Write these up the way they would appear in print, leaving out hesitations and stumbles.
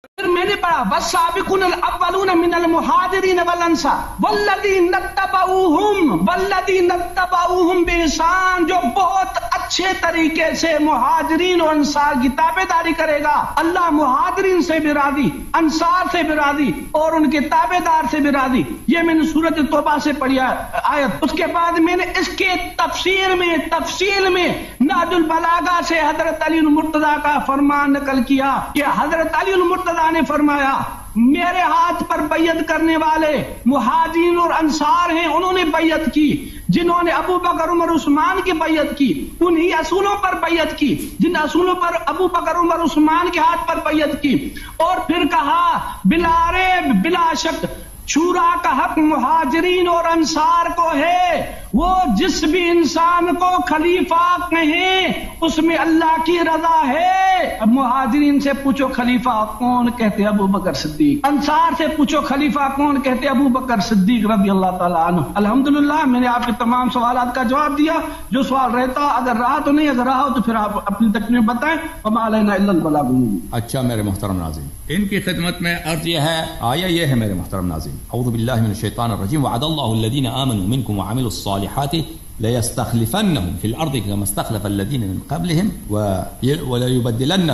پھر میں نے پڑھا والسابقون الاولون من المہاجرین والانصار والذین اتبعوہم بإحسان، جو بہت اچھے طریقے سے مہاجرین اور انصار کی تابعداری کرے گا، اللہ مہاجرین سے بھی راضی، انصار سے بھی راضی اور ان کے تابعدار سے بھی راضی۔ یہ میں نے سورۃ توبہ سے پڑھی آیت۔ اس کے بعد میں نے اس کے تفسیر میں نہج البلاغہ سے حضرت علی المرتضیٰ کا فرمان نقل کیا کہ حضرت علی المرتضیٰ نے فرمایا میرے ہاتھ پر بیعت کرنے والے مہاجرین اور انصار ہیں، انہوں نے بیعت کی، جنہوں نے ابو بکر عمر عثمان کی بیعت کی انہی اصولوں پر بیعت کی، جن اصولوں پر ابو بکر عمر عثمان کے ہاتھ پر بیعت کی۔ اور پھر کہا بلا ریب بلا شک شورا کا حق مہاجرین اور انصار کو ہے، وہ جس بھی انسان کو خلیفہ کہیں اس میں اللہ کی رضا ہے۔ اب مہاجرین سے پوچھو خلیفہ کون، کہتے ابو بکر صدیق۔ انصار سے پوچھو خلیفہ کون، کہتے ابو بکر صدیق رضی اللہ تعالیٰ عنہ۔ الحمدللہ میں نے آپ کے تمام سوالات کا جواب دیا، جو سوال رہتا اگر رہا تو نہیں، اگر رہا ہو تو پھر آپ اپنی تکمیل بتائیں۔ وما علینا الا البلاغ المبین۔ اچھا میرے محترم ناظرین، ان کی خدمت میں عرض یہ ہے، آیا یہ ہے میرے محترم ناظرین، اعوذ باللہ من الشیطان الرجیم، وعد اللہ الذین آمنوا منکم وعملوا الصالحات ليستخلفنهم في الارض كما استخلف الذين من قبلهم وليبدلن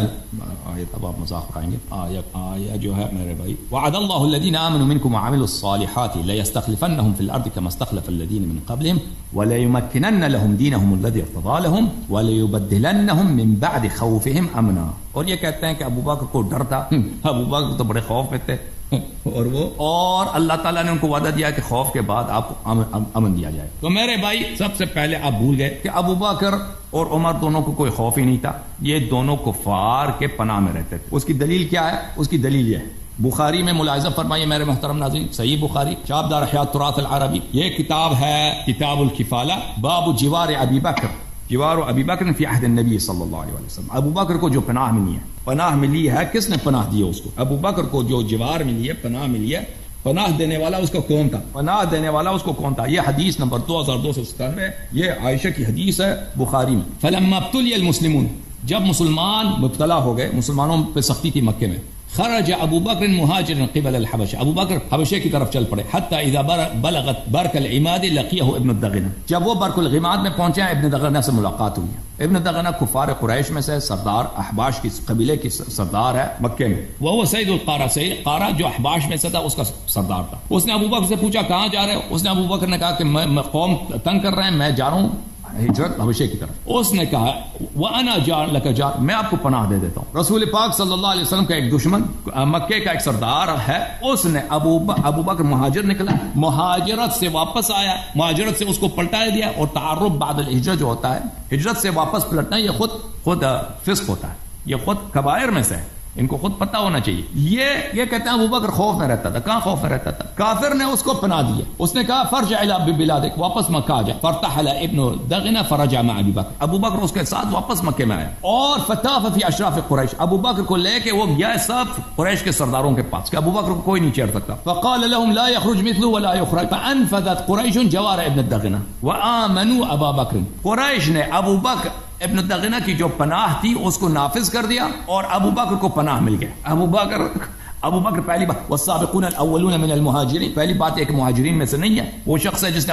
آیت اب آپ مذاق کرائیں گے، آیت جو ہے میرے بھائی، وعد اللہ الذين آمنوا منكم وعملوا الصالحات ليستخلفنهم في الارض كما استخلف الذين من قبلهم وليمكنن لهم دينهم الذي ارتضى لهم وليبدلنهم من بعد خوفهم امنا۔ اور یہ کہتے ہیں کہ ابو بکر کو ڈر تھا، ابو بکر تو بڑے خوف میں تھے، اور اللہ تعالیٰ نے ان کو وعدہ دیا کہ خوف کے بعد آپ کو امن دیا جائے۔ تو میرے بھائی سب سے پہلے آپ بھول گئے کہ ابو بکر اور عمر دونوں کو کوئی خوف ہی نہیں تھا، یہ دونوں کفار کے پناہ میں رہتے تھے۔ اس کی دلیل کیا ہے؟ اس کی دلیل یہ ہے، بخاری میں ملاحظہ فرمائیے میرے محترم ناظرین، صحیح بخاری شعب دار احیاء التراث العربی، یہ کتاب ہے کتاب الکفالہ، باب جوار ابی بکر، جوار ابی بکر فی عہد النبی صلی اللہ علیہ وسلم۔ ابو بکر کو جو پناہ ملی ہے، پناہ ملی ہے، کس نے پناہ دی ہے اس کو؟ ابو بکر کو جو جوار ملی ہے، پناہ ملی ہے، پناہ دینے والا اس کو کون تھا؟ پناہ دینے والا اس کو کون تھا؟ یہ حدیث نمبر 2297، یہ عائشہ کی حدیث ہے بخاری میں۔ فلما ابتلی المسلمون، جب مسلمان مبتلا ہو گئے، مسلمانوں پہ سختی تھی مکے میں، خرج ابو بکر مہاجرا قبل الحبشہ، ابو بکر حبشے کی طرف چل پڑے، حتی اذا بلغت برک العماد لقیہ ابن الدغنہ، جب وہ برک العماد میں پہنچے ابن دغنہ سے ملاقات ہوئی۔ ابن دغنہ کفار قریش میں سے سردار، احباش کی قبیلے کی سردار ہے مکے میں، وہ سید القارہ، سید قارہ جو احباش میں سے تھا اس کا سردار تھا۔ اس نے ابو بکر سے پوچھا کہاں جا رہے ہو؟ اس نے ابو بکر نے کہا کہ میں قوم تنگ کر رہے ہیں، میں جا رہا ہوں ہجرت حبشے کی طرف۔ اس نے کہا وَأَنَا جَارٌ لَكَ جَارٌ، میں آپ کو پناہ دے دیتا ہوں۔ رسول پاک صلی اللہ علیہ وسلم کا ایک دشمن مکے کا ایک سردار ہے، اس نے ابو بکر مہاجر نکلا، مہاجرت سے واپس آیا، مہاجرت سے اس کو پلٹا دیا، اور تعارف بعد الہجرت جو ہوتا ہے، ہجرت سے واپس پلٹنا، یہ خود فسق ہوتا ہے، یہ خود کبائر میں سے ہے، ان کو خود پتہ ہونا چاہیے۔ یہ کہتے ہیں ابو بکر خوف میں رہتا تھا، کہاں خوف میں رہتا تھا؟ کافر نے اس کو پناہ دیا، اس نے کہا فرجع الی بلادک، واپس مکہ آ جا۔ فارتحل ابن دغنہ فرجع مع ابی بکر، ابو بکر اس کے ساتھ واپس مکے میں آیا، اور فطاف فی اشراف قریش، ابو بکر کو لے کے وہ گیا سب قریش کے سرداروں کے پاس کہ ابو بکر کو کوئی نہیں چیڑ سکتا۔ فقال لهم لا يخرج مثله ولا يخرج، فانفذت قریش جوار ابن الدغنہ وآمنوا ابا بکر، قریش نے ابو بکر ابن الدغنہ کی جو پناہ تھی اس کو نافذ کر دیا، اور ابو بکر کو پناہ مل گیا۔ ابو بکر پہلی بات، والسابقون الاولون من المہاجرین، پہلی بات ایک مہاجرین میں سے نہیں ہے، وہ شخص ہے جس نے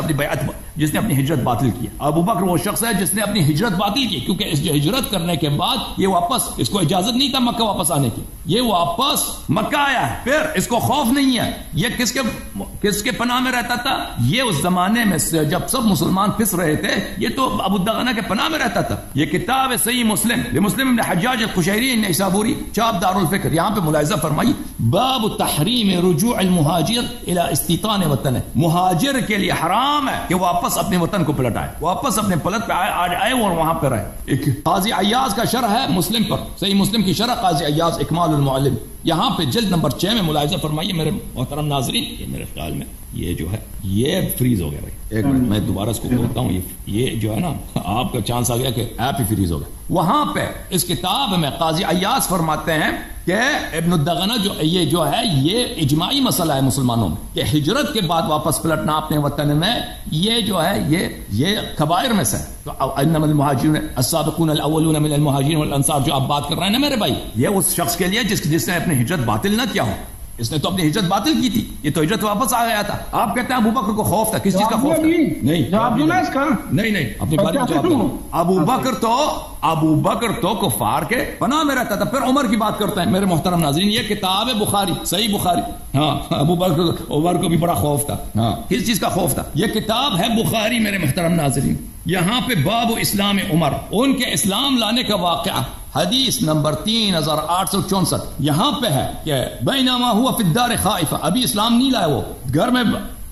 اپنی ہجرت باطل کی۔ ابو بکر وہ شخص ہے جس نے اپنی ہجرت باطل کی، کیونکہ اس ہجرت کرنے کے بعد یہ واپس، اس کو اجازت نہیں تھا مکہ واپس آنے کی، یہ واپس مکہ آیا ہے، پھر اس کو خوف نہیں ہے۔ یہ کس کے پناہ میں رہتا تھا؟ یہ اس زمانے میں جب سب مسلمان پھنس رہے تھے، یہ تو ابو دغنہ کے پناہ میں رہتا تھا۔ یہ کتاب ہے صحیح مسلم، مسلم ابن حجاج القشیری النیسابوری، چاپ دار الفکر، یہاں پہ ملاحظہ فرمائی باب تحریم رجوع المہاجر الى استیطان وطن، مہاجر کے لیے حرام ہے کہ واپس اپنے وطن کو پلٹ آئے، واپس اپنے پلٹ پہ آئے اور وہاں پہ رہے۔ ایک قاضی عیاض کا شرح ہے مسلم پر، صحیح مسلم کی شرح قاضی عیاض اکمال المعلم، یہاں پہ جلد نمبر 6 میں ملاحظہ فرمائیے میرے محترم ناظرین۔ یہ میرے خیال میں یہ جو ہے یہ فریز ہو گیا بھائی، ایک منٹ میں دوبارہ اس کو بولتا ہوں، یہ جو ہے نا آپ کا چانس آ گیا کہ ایپ ہی فریز ہو گیا۔ وہاں پہ اس کتاب میں قاضی عیاض فرماتے ہیں کہ ابن الدغنہ یہ جو ہے یہ اجماعی مسئلہ ہے مسلمانوں میں کہ ہجرت کے بعد واپس پلٹنا اپنے وطن میں، یہ جو ہے یہ کبائر میں سے ہے۔ تو انما المہاجرون السابقون الاولون من المہاجرین والانصار جو آپ بات کر رہے ہیں نا میرے بھائی، یہ اس شخص کے لیے جس نے اپنے نے ہجرت باطل نہ کیا ہو. اس نے تو اپنی ہجرت باطل کی تھی, یہ تو ہجرت واپس آ گیا تھا. آپ کہتے ہیں ابو بکر کو خوف تھا, کس چیز کا خوف تھا؟ نہیں اپنی باری میں جواب دو. ابو بکر تو کفار کے پناہ میں رہتا تھا. پھر عمر کی بات کرتے ہیں میرے محترم ناظرین, یہ کتاب ہے بخاری, صحیح بخاری. ہاں ابو بکر عمر کو بھی بڑا خوف تھا. ہاں کس چیز کا خوف تھا؟ یہ کتاب ہے بخاری میرے محترم ناظرین. یہاں پہ باب اسلام عمر, ان کے اسلام لانے کا واقعہ, حدیث نمبر 3864 یہاں پہ ہے کہ بینما ہوا فی الدار خائفہ, ابھی اسلام نہیں لائے وہ گھر میں.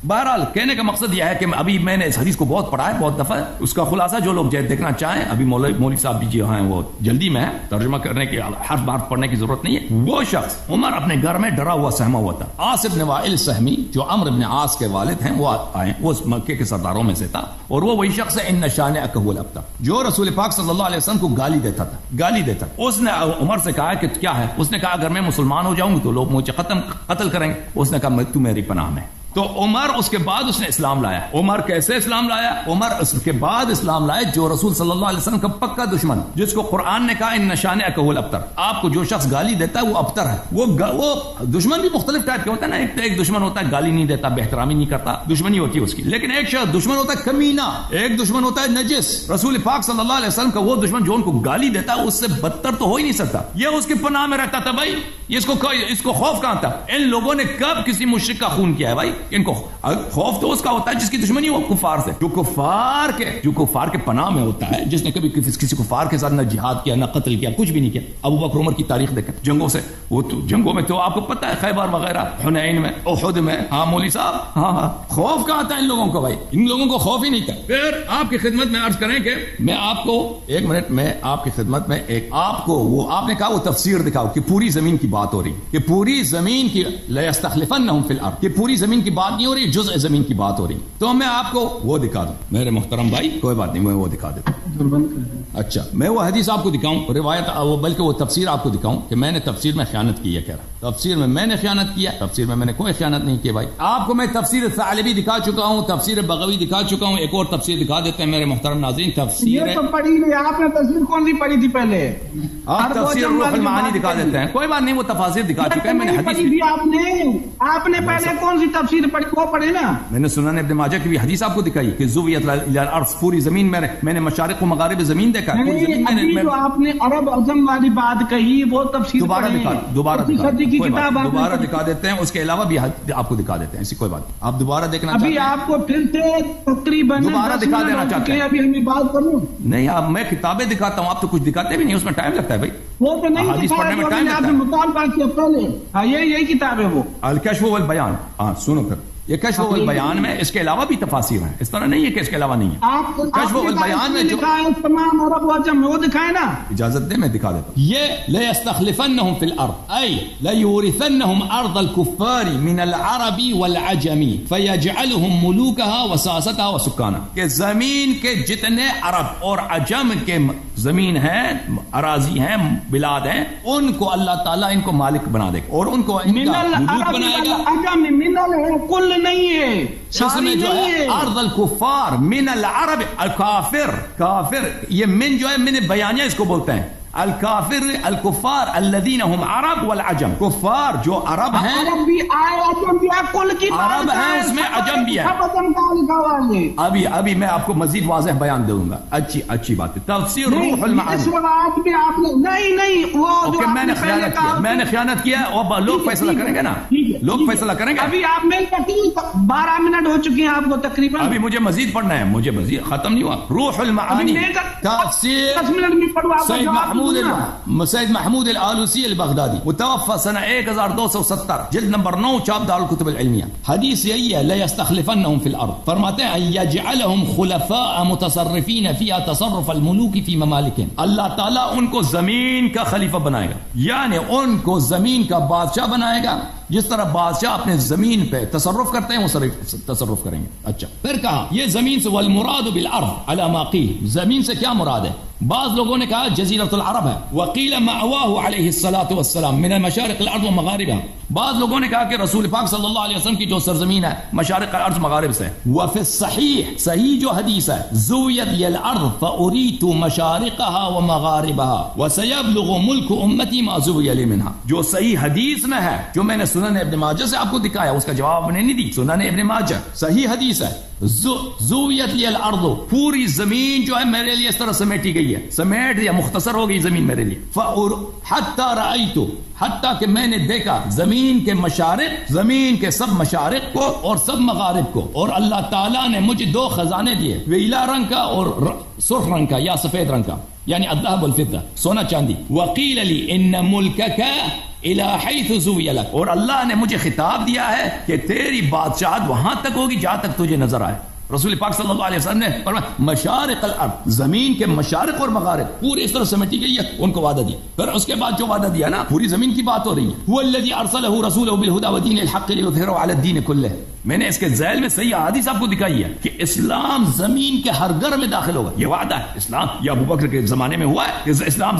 بہرحال کہنے کا مقصد یہ ہے کہ ابھی میں نے اس حدیث کو بہت پڑھا ہے, بہت دفعہ. اس کا خلاصہ جو لوگ دیکھنا چاہیں, ابھی مولوی صاحب بھی جو ہیں وہ جلدی میں ہے, ترجمہ کرنے کی حرف بار پڑھنے کی ضرورت نہیں ہے. وہ شخص عمر اپنے گھر میں ڈرا ہوا سہما ہوا تھا. عاص بن وائل سہمی جو عمرو بن عاص کے والد ہیں وہ آئے, وہ مکے کے سرداروں میں سے تھا, اور وہ وہی شخص ہے ان شانئک هو الابتر جو رسول پاک صلی اللہ علیہ وسلم کو گالی دیتا تھا. اس نے عمر سے کہا کہ کیا ہے؟ اس نے کہا اگر میں مسلمان ہو جاؤں گی تو لوگ مجھے قتل کریں گے. اس نے کہا تو میری پناہ میں. تو عمر اس کے بعد اس نے اسلام لایا. عمر کیسے اسلام لایا؟ عمر اس کے بعد اسلام لایا جو رسول صلی اللہ علیہ وسلم کا پکا دشمن, جس کو قرآن نے کہا ان شانئک هو الابتر. آپ کو جو شخص گالی دیتا ہے وہ ابتر ہے. وہ دشمن بھی مختلف ٹائپ کے ہوتا ہے نا. ایک دشمن ہوتا ہے گالی نہیں دیتا, بہترامی نہیں کرتا, دشمنی ہوتی ہے اس کی. لیکن ایک شخص دشمن ہوتا ہے کمینہ, ایک دشمن ہوتا ہے نجس. رسول پاک صلی اللہ علیہ وسلم کا وہ دشمن جو ان کو گالی دیتا ہے اس سے بدتر تو ہو ہی نہیں سکتا. یہ اس کے پناہ میں رہتا تھا بھائی. اس کو خوف کہاں تھا؟ ان لوگوں نے کب کسی مشرک کا خون کیا ہے بھائی؟ ان کو خوف تو اس کا ہوتا ہے جس کی دشمنی ہو کفار سے, جو کفار کے پناہ میں ہوتا ہے, جس نے کبھی کسی کفار کے ساتھ نہ جہاد کیا نہ قتل کیا, کچھ بھی نہیں کیا. ابو بکر عمر کی تاریخ دیکھیں, جنگوں سے وہ تو جنگوں میں تو آپ کو پتہ ہے, خیبر وغیرہ, حنین میں, احد میں. ہاں مولوی صاحب, ہاں خوف کہاں تھا ان لوگوں کو بھائی؟ ان لوگوں کو خوف ہی نہیں تھا. پھر آپ کی خدمت میں عرض کریں کہ میں آپ کو ایک منٹ میں آپ کی خدمت میں آپ کو وہ آپ نے کہا وہ تفسیر دکھاؤ کہ پوری زمین کی بات ہو رہی, کہ پوری زمین کی لیستخلفنہم فی الارض, کہ پوری زمین کی بات نہیں ہو رہی, جزء زمین کی بات ہو رہی. تو میں آپ کو وہ دکھا دوں میرے محترم بھائی, کوئی بات نہیں, میں وہ دکھا دیتا ہوں. اچھا میں وہ حدیث آپ کو دکھاؤں, روایت بلکہ وہ تفسیر آپ کو دکھاؤں کہ میں نے تفسیر میں خیانت کی ہے. کہہ رہا تفسیر میں نے خیانت کیا, تفسیر میں نے کوئی خیانت نہیں کی بھائی. آپ کو میں تفسیر ثعلبی دکھا چکا ہوں, تفسیر بغوی دکھا چکا ہوں, ایک اور تفسیر دکھا دیتے ہیں میرے محترم ناظرین. تفسیر پڑھی نہیں آپ نے, تفسیر کون سی پڑھی تھی پہلے؟ آپ تفسیر روح المعانی دکھا دیتے ہیں, کوئی بات نہیں, وہ تفاسیر دکھا چکا ہے. میں نے حدیث آپ نے پہلے کون سی تفسیر پڑھی وہ پڑھے نا. میں نے سنن ابن ماجہ کی بھی حدیث آپ کو دکھائی کہ زویت الی الارض, پوری زمین میں نے مشارق و مغارب زمین دیکھا. جو آپ نے عرب اعظم والی بات کہی وہ تفسیر دوبارہ دکھا دیتے ہیں. اس کے علاوہ بھی آپ کو دکھا دیتے ہیں, ایسی کوئی بات. آپ دوبارہ دیکھنا ابھی آپ کو پھر سے تقریباً دوبارہ دکھا دینا چاہتے ہیں. ابھی ہمیں بات کروں نہیں, آپ میں کتابیں دکھاتا ہوں, آپ تو کچھ دکھاتے بھی نہیں, اس میں ٹائم لگتا ہے بھائی. وہ تو نہیں حدیث پڑھنے میں ٹائم لگتا ہے. مطالبہ کیا پہلے, یہی کتاب ہے وہ الکشف والبیان. ہاں سنو پھر, یہ کشف والبیان میں اس کے علاوہ بھی تفاسیر ہیں, اس طرح نہیں ہے کہ اس کے علاوہ نہیں ہے. کشف والبیان میں جو تمام عرب و عجم وہ دکھائے نا, اجازت دے میں دکھا دیتا ہوں. یہ لیستخلفنہم فی الارض ای لیورثنہم ارض الکفار من العرب والعجم فیجعلہم ملوکہا وساستہا وسکانہا, کہ زمین کے جتنے عرب اور عجم کے زمین ہیں, اراضی ہیں, بلاد ہیں, ان کو اللہ تعالیٰ ان کو مالک بنا دے گا اور ان کو ان کا ملوک بنائے گا. کل نہیں ہے, اس میں جو ہے ارض الکفار من العرب, کافر یہ من جو ہے من بیانیہ اس کو بولتے ہیں. الکافر الکفار الذین هم عرب والعجم, کفار جو عرب ہیں, عرب بھی آئے عجم بھی آئے, کل کی عرب ہیں اس میں عجم بھی ہے. ابھی میں آپ کو مزید واضح بیان دوں گا. اچھی بات ہے. تفسیر روح المعانی. اس وقت بھی آپ نے نہیں وہ جو میں نے خیانت کیا, اور لوگ فیصلہ کریں گے نا, لوگ فیصلہ کریں گے. ابھی آپ میں 12 منٹ ہو چکی ہیں آپ کو تقریباً, ابھی مجھے مزید پڑھنا ہے, مجھے مزید ختم نہیں ہوا. روح المعانی تفسیر 10 منٹ میں پڑھوا. سید محمود الآلوسی البغدادی, متوفى سنہ 1270, جلد نمبر 9, چاپ دار الکتب العلمیہ. حدیث یہی ہے لیستخلفنہم فی الارض, فرماتے ہیں یجعلہم خلفاء متصرفین فیہا تصرف الملوک فی ممالکہم, اللہ تعالیٰ ان کو زمین کا خلیفہ بنائے گا, یعنی ان کو زمین کا بادشاہ بنائے گا. جس طرح بادشاہ اپنے زمین پہ تصرف کرتے ہیں وہ تصرف کریں گے. اچھا پھر کہا یہ زمین سے والمراد بالارض علی ما قیل, زمین سے کیا مراد ہے؟ بعض لوگوں نے کہا جزیرۃ العرب ہے. وقیل مأواہ علیہ الصلاۃ والسلام من مشارق الارض و مغاربها. بعض لوگوں نے کہا کہ رسول پاک صلی اللہ علیہ وسلم کی جو سرزمین ہے مشارق الارض مغارب سے. وفی الصحیح، صحیح جو حدیث ہے، زویت لی الارض فاریت مشارقها و مغاربها وسیبلغ ملک امتی ما زوی لی منها. جو صحیح حدیث میں ہے، جو میں نے سنن ابن ماجہ سے آپ کو دکھایا، اس کا جواب آپ نے نہیں دی. سنن ابن ماجہ صحیح حدیث ہے. زویت لی الارض، پوری زمین جو ہے میرے لیے اس طرح سمیٹی گئی ہے، سمیٹ یا مختصر ہو گئی زمین میرے لیے. حتی رأیت، حتیٰ کہ میں نے دیکھا زمین کے مشارق، زمین کے سب مشارق کو اور سب مغارب کو. اور اللہ تعالیٰ نے مجھے دو خزانے دیے، ویلا رنگ کا اور سرخ رنگ کا یا سفید رنگ کا، یعنی الذهب والفضة، سونا چاندی. وقیل لی ان ملکک الى حیث زوی لک، اور اللہ نے مجھے خطاب دیا ہے کہ تیری بادشاہت وہاں تک ہوگی جہاں تک تجھے نظر آئے. رسول پاک صلی اللہ علیہ وسلم نے فرمایا مشارق الارض، زمین کے مشارق اور مغارب پورے اس طرح سمیٹی گئی ہے. ان کو وعدہ دیا. پھر اس کے بعد جو وعدہ دیا نا، پوری زمین کی بات ہو رہی ہے. هو الذی ارسلہ رسولہ بالہدی ودین الحق لیظہرہ علی الدین کلہ. میں نے اس کے ذیل میں صحیح احادیث آپ کو دکھائی ہے کہ اسلام زمین کے ہر گھر میں داخل ہوگا. یہ وعدہ ہے. اسلام یہ ابو بکر کے زمانے میں ہوا ہے کہ اسلام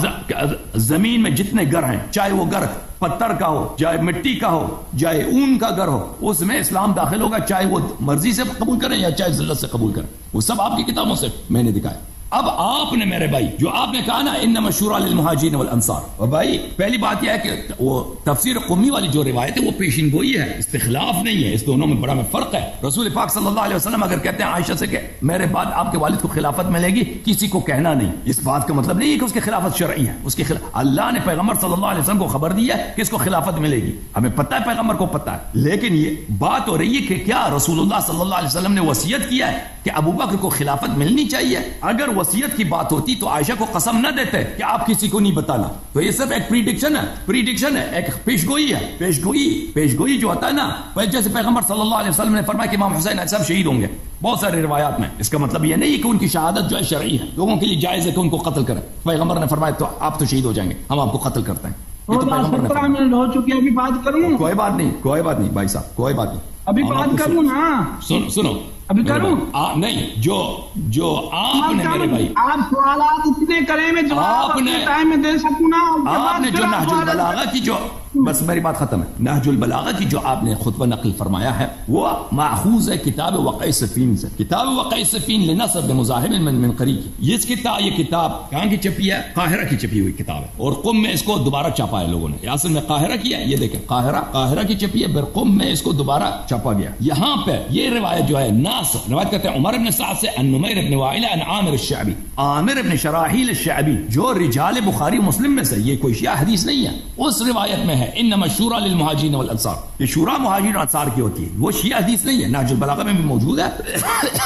زمین میں جتنے گھر ہیں، چاہے وہ گھر پتھر کا ہو، چاہے مٹی کا ہو، چاہے اون کا گھر ہو، اس میں اسلام داخل ہوگا، چاہے وہ مرضی سے قبول کریں یا چاہے ذلت سے قبول کریں. وہ سب آپ کی کتابوں سے میں نے دکھایا. اب آپ نے میرے بھائی جو آپ نے کہا نا انما الشورى للمہاجرین والانصار، اور بھائی پہلی بات یہ ہے کہ وہ تفسیر قمی والی جو روایت ہے وہ پیشین گوئی ہے، استخلاف نہیں ہے. اس دونوں میں بڑا فرق ہے. رسول پاک صلی اللہ علیہ وسلم اگر کہتے ہیں عائشہ سے کہ میرے بعد آپ کے والد کو خلافت ملے گی، کسی کو کہنا نہیں. اس بات کا مطلب نہیں ہے کہ اس کی خلافت شرعی ہے. اس کی اللہ نے پیغمبر صلی اللہ علیہ وسلم کو خبر دی ہے کہ اس کو خلافت ملے گی. ہمیں پتہ ہے، پیغمبر کو پتہ ہے. لیکن یہ بات ہو رہی ہے کہ کیا رسول اللہ صلی اللہ علیہ وسلم نے وصیت کیا ہے کہ ابو بکر کو خلافت ملنی چاہیے؟ اگر وصیت کی بات ہوتی تو عائشہ کو قسم نہ دیتے کہ آپ کسی کو نہیں بتانا. تو یہ سب ایک پریڈکشن ہے، ایک پیشگوئی ہے. پیشگوئی جو ہوتا ہے نا، جیسے پیغمبر صلی اللہ علیہ وسلم نے فرمایا کہ امام حسین سب شہید ہوں گے بہت سارے روایات میں. اس کا مطلب یہ نہیں کہ ان کی شہادت جو ہے شرعی ہے، لوگوں کے لیے جائز ہے کہ ان کو قتل کریں. پیغمبر نے فرمایا تو آپ تو شہید ہو جائیں گے، ہم آپ کو قتل کرتے ہیں. یہ تو پیغمبر نے فرمایا. ہو چکی ہے، ابھی بات کروں. کوئی بات نہیں بھائی صاحب، کوئی بات نہیں. ابھی بات کروں نا. سنو ابھی کروں نہیں. جو آپ نے میرے بھائی، آپ سوالات اتنے کریں میں جواب اپنے ٹائم میں دے سکوں نا. آپ نے جو نہج البلاغہ کی جو، بس میری بات ختم ہے، نہج البلاغہ کی جو آپ نے خطبہ نقل فرمایا ہے وہ ماخوذ ہے کتاب وقع صفین سے. کتاب وقع صفین لنصب مزاحم من قریب. یہ کتاب کہاں کی چھپی ہے؟ قاہرہ کی چھپی ہوئی کتاب ہے، اور قم میں اس کو دوبارہ چھاپا ہے لوگوں نے. اصل میں قاہرہ کی ہے، یہ دیکھیں قاہرہ کی چھپی ہے، پھر قم میں اس کو دوبارہ چھاپا گیا. یہاں پہ یہ روایت جو ہے روایت کرتے ہیں عمر بن سعد سے ان نمیر بن وائل ان عامر الشعبی، عامر بن شراحیل الشعبی جو رجال بخاری مسلم میں سے، یہ کوئی شیعہ حدیث نہیں ہے. اس روایت میں ہے انما الشورى للمہاجرین والانصار. یہ شورا مہاجرین اور انصار کی ہوتی ہے، وہ شیعہ حدیث نہیں ہے. نہج البلاغہ میں بھی موجود ہے،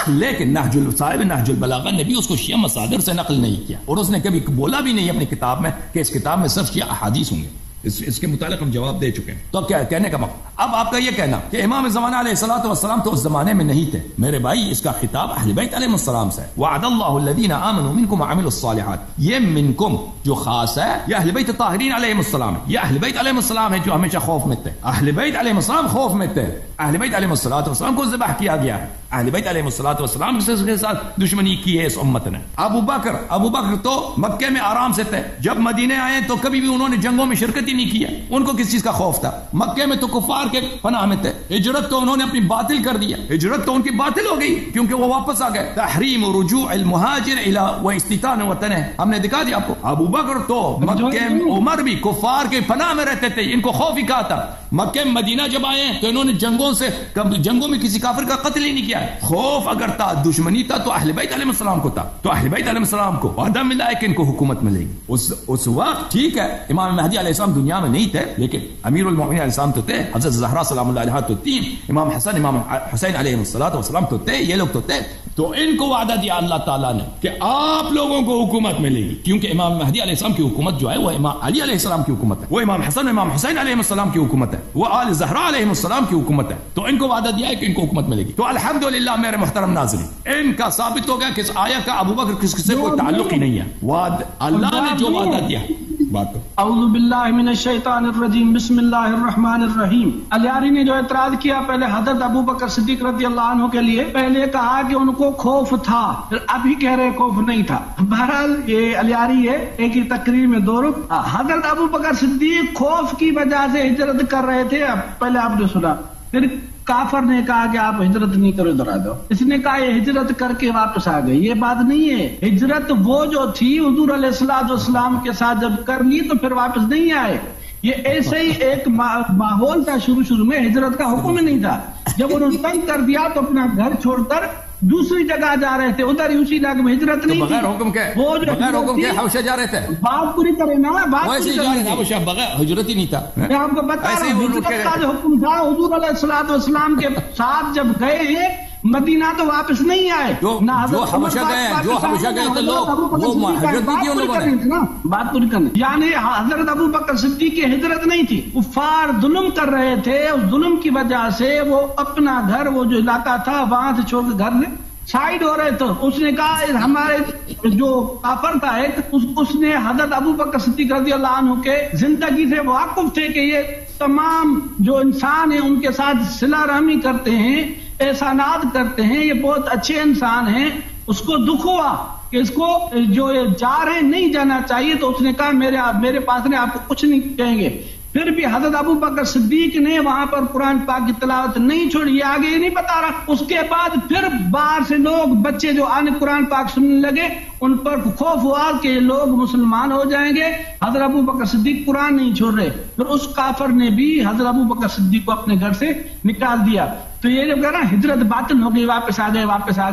لیکن نہج البلاغہ نے بھی اس کو شیعہ مصادر سے نقل نہیں کیا، اور اس نے کبھی بولا بھی نہیں اپنی کتاب میں کہ اس کتاب میں صرف شیعہ احادیث ہوں گے. اس کے متعلق ہم جواب دے چکے ہیں. تو کیا کہنے کا مقصد؟ اب آپ کا یہ کہنا کہ امام زمانہ علیہ الصلوۃ والسلام تو اس زمانے میں نہیں تھے. میرے بھائی اس کا خطاب اہل بیت علیہ السلام سے. وعد اللہ الذین آمنوا منکم وعملوا الصالحات. یہ منکم جو خاص ہے یہ اہل بیت طاہرین علیہ السلام ہے. یہ اہل بیت علیہ السلام ہے جو ہمیشہ خوف میں تھے. اہل بیت علیہ السلام خوف میں تھے. اہل بیت علیہ الصلوۃ والسلام کو ذبح کیا گیا ہے. اہل بیت علیہ الصلوۃ والسلام کے ساتھ دشمنی کی ہے اس امت نے. ابو بکر تو مکے میں آرام سے تھے. جب مدینے آئے تو کبھی بھی انہوں نے جنگوں میں شرکت ہی نہیں کی ہے. ان کو کس چیز کا خوف تھا؟ مکے میں تو کفار کے پناہ میں تھے. ہجرت تو انہوں نے اپنی باطل کر دیا. ہجرت تو ان کی باطل ہو گئی کیونکہ وہ واپس آ گئے. تحریم رجوع المہاجر الى واستیطان وطنہ ہم نے دکھا دیا آپ کو. ابو بکر تو مکے میں، عمر بھی کفار کے پناہ میں رہتے تھے. ان کو خوف ہی کہا تھا. مکے مدینہ جب آئے تو انہوں نے جنگوں میں کسی کافر کا قتل ہی نہیں کیا. خوف اگر تھا، دشمنی تھا تو اہل بیت علیہ السلام کو تھا. تو اہل بیت علیہ السلام کو وعدہ ملا ہے کہ ان کو حکومت ملے گی. اس وقت ٹھیک ہے امام مہدی علیہ السلام دنیا میں نہیں تھے، لیکن امیر المومنین علیہ السلام تو تھے. حضرت زہرا سلام اللہ علیہا تو تھی. امام حسن امام حسین علیہ السلام تو تھے. یہ لوگ تو تھے. تو ان کو وعدہ دیا اللہ تعالیٰ نے کہ آپ لوگوں کو حکومت ملے گی، کیونکہ امام مہدی علیہ السلام کی حکومت جو ہے وہ امام علی علیہ السلام کی حکومت ہے، وہ امام حسن امام حسین علیہ السلام کی حکومت ہے، وہ آل زہرا علیہ السلام کی حکومت ہے. تو ان کو وعدہ دیا ہے کہ ان کو حکومت ملے گی. تو الحمدللہ میرے محترم ناظرین، ان کا ثابت ہو گیا کہ اس آیت کا ابو بکر کس سے کوئی تعلق ہی نہیں ہے. اللہ نے جو وعدہ دیا بات کرو. اعوذ باللہ من الشیطان الرجیم بسم اللہ الرحمن الرحیم. الیاری نے جو اعتراض کیا پہلے حضرت ابو بکر صدیق رضی اللہ عنہ کے لیے، پہلے کہا کہ ان کو خوف تھا، پھر ابھی کہہ رہے خوف نہیں تھا. بہرحال یہ الیاری ہے، ایک ہی تقریر میں دو رخ. حضرت ابو بکر صدیق خوف کی وجہ سے ہجرت کر رہے تھے. اب پہلے آپ نے سنا، پھر کافر نے کہا کہ آپ ہجرت نہیں کرو، ادھر آ جاؤ. اس نے کہا یہ ہجرت کر کے واپس آ گئے. یہ بات نہیں ہے. ہجرت وہ جو تھی حضور علیہ الصلوۃ والسلام کے ساتھ جب کر لی تو پھر واپس نہیں آئے. یہ ایسے ہی ایک ماحول تھا، شروع میں ہجرت کا حکم نہیں تھا. جب انہوں نے تنگ کر دیا تو اپنا گھر چھوڑ کر دوسری جگہ جا رہے تھے، ادھر اسی علاقے میں ہجرت نہیں. بغیر حکم کے بغیر حکم کے حبشہ جا رہے تھے. بات پوری کرے نا، بات پوری کرے. حبشہ بغیر ہجرت ہی نہیں تھا. میں آپ کو بتا رہا ہوں ہجرت کا جو حکم تھا حضور علیہ الصلوۃ والسلام کے ساتھ جب گئے ہیں مدینہ تو واپس نہیں آئے. جو حبشہ گئے تھے لوگ، وہ ہجرت نہیں کی ان لوگوں نے. بات پوری کرنے یعنی حضرت ابو بکر صدیق کی ہجرت نہیں تھی. کفار ظلم کر رہے تھے، اس ظلم کی وجہ سے وہ اپنا گھر، وہ جو علاقہ تھا وہاں سے چھوڑ کے گھر میں سائڈ ہو رہے تھے. اس نے کہا ہمارے جو کافر تھا ایک، اس نے حضرت ابو بکر صدیق رضی اللہ عنہ کے زندگی سے واقف تھے کہ یہ تمام جو انسان ہیں ان کے ساتھ صلہ رحمی کرتے ہیں، احسانات کرتے ہیں، یہ بہت اچھے انسان ہیں. اس کو دکھ ہوا کہ اس کو جو جا رہے ہیں نہیں جانا چاہیے، تو اس نے کہا میرے پاس نے آپ کو کچھ نہیں کہیں گے. پھر بھی حضرت ابو بکر صدیق نے وہاں پر قرآن پاک کی تلاوت نہیں چھوڑی. یہ آگے یہ نہیں بتا رہا. اس کے بعد پھر باہر سے لوگ، بچے جو آنے قرآن پاک سننے لگے، ان پر خوف ہوا کہ یہ لوگ مسلمان ہو جائیں گے. حضرت ابو بکر صدیق قرآن نہیں چھوڑ رہے. پھر اس کافر نے بھی حضرت ابو بکر صدیق کو اپنے گھر سے نکال دیا. تو یہ جب کہا نا ہجرت باطل ہو گئی، واپس آ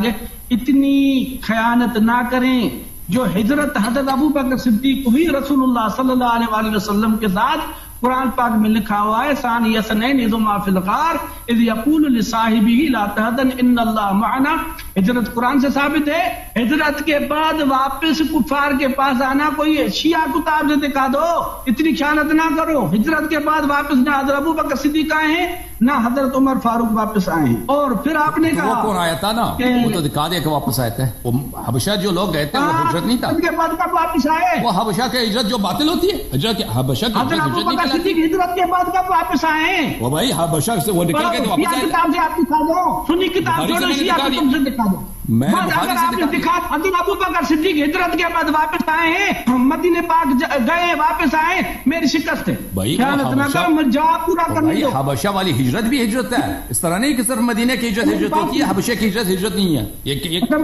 گئے. اتنی خیانت نہ کریں. جو ہجرت حضرت ابو بکر صدیق ہوئی رسول اللہ صلی اللہ علیہ وسلم کے ساتھ، قرآن پاک میں لکھا ہوا ہے ثانی اثنین اذ ہما فی الغار اذ یقول لصاحبہ لا تحزن ان اللہ معنا. ہجرت قرآن سے ثابت ہے. ہجرت کے بعد واپس کفار کے پاس آنا، کوئی شیعہ کتاب سے دکھا دو. اتنی خیانت نہ کرو. ہجرت کے بعد واپس نہ حضرت ابو بکر صدیق آئے ہیں نہ حضرت عمر فاروق واپس آئے ہیں. اور پھر آپ نے کہا وہ کون آیا تھا نا، وہ تو دکھا دیا کہ واپس آئے تھے. وہ حبشہ جو لوگ گئے تھے وہ ہجرت نہیں تھا. اس کے بعد کب واپس آئے؟ وہ حبشہ کے ہجرت جو باطل ہوتی ہے، ہجرت حبشہ کی حضرت ابو بکر صدیق ہجرت کے بعد کب واپس آئے ہیں؟ وہ بھائی حبشہ سے وہ نکل گئے تو واپس آئے. کتاب سے آپ دکھا دو، سنی کتاب چھوڑو، شیعہ کتاب سے دکھا دو. اگر آپ نے دکھا حضرت ابو بکر صدیق ہجرت کے بعد واپس آئے ہیں، مدینے پاک گئے، واپس آئے، میری شکست ہے. خیانت نہ کرو، جا پورا کرنے دو. حبشہ والی ہجرت بھی ہجرت ہے. اس طرح نہیں کہ صرف مدینے کی ہجرت ہوتی ہے، حبشہ کی ہجرت نہیں ہے.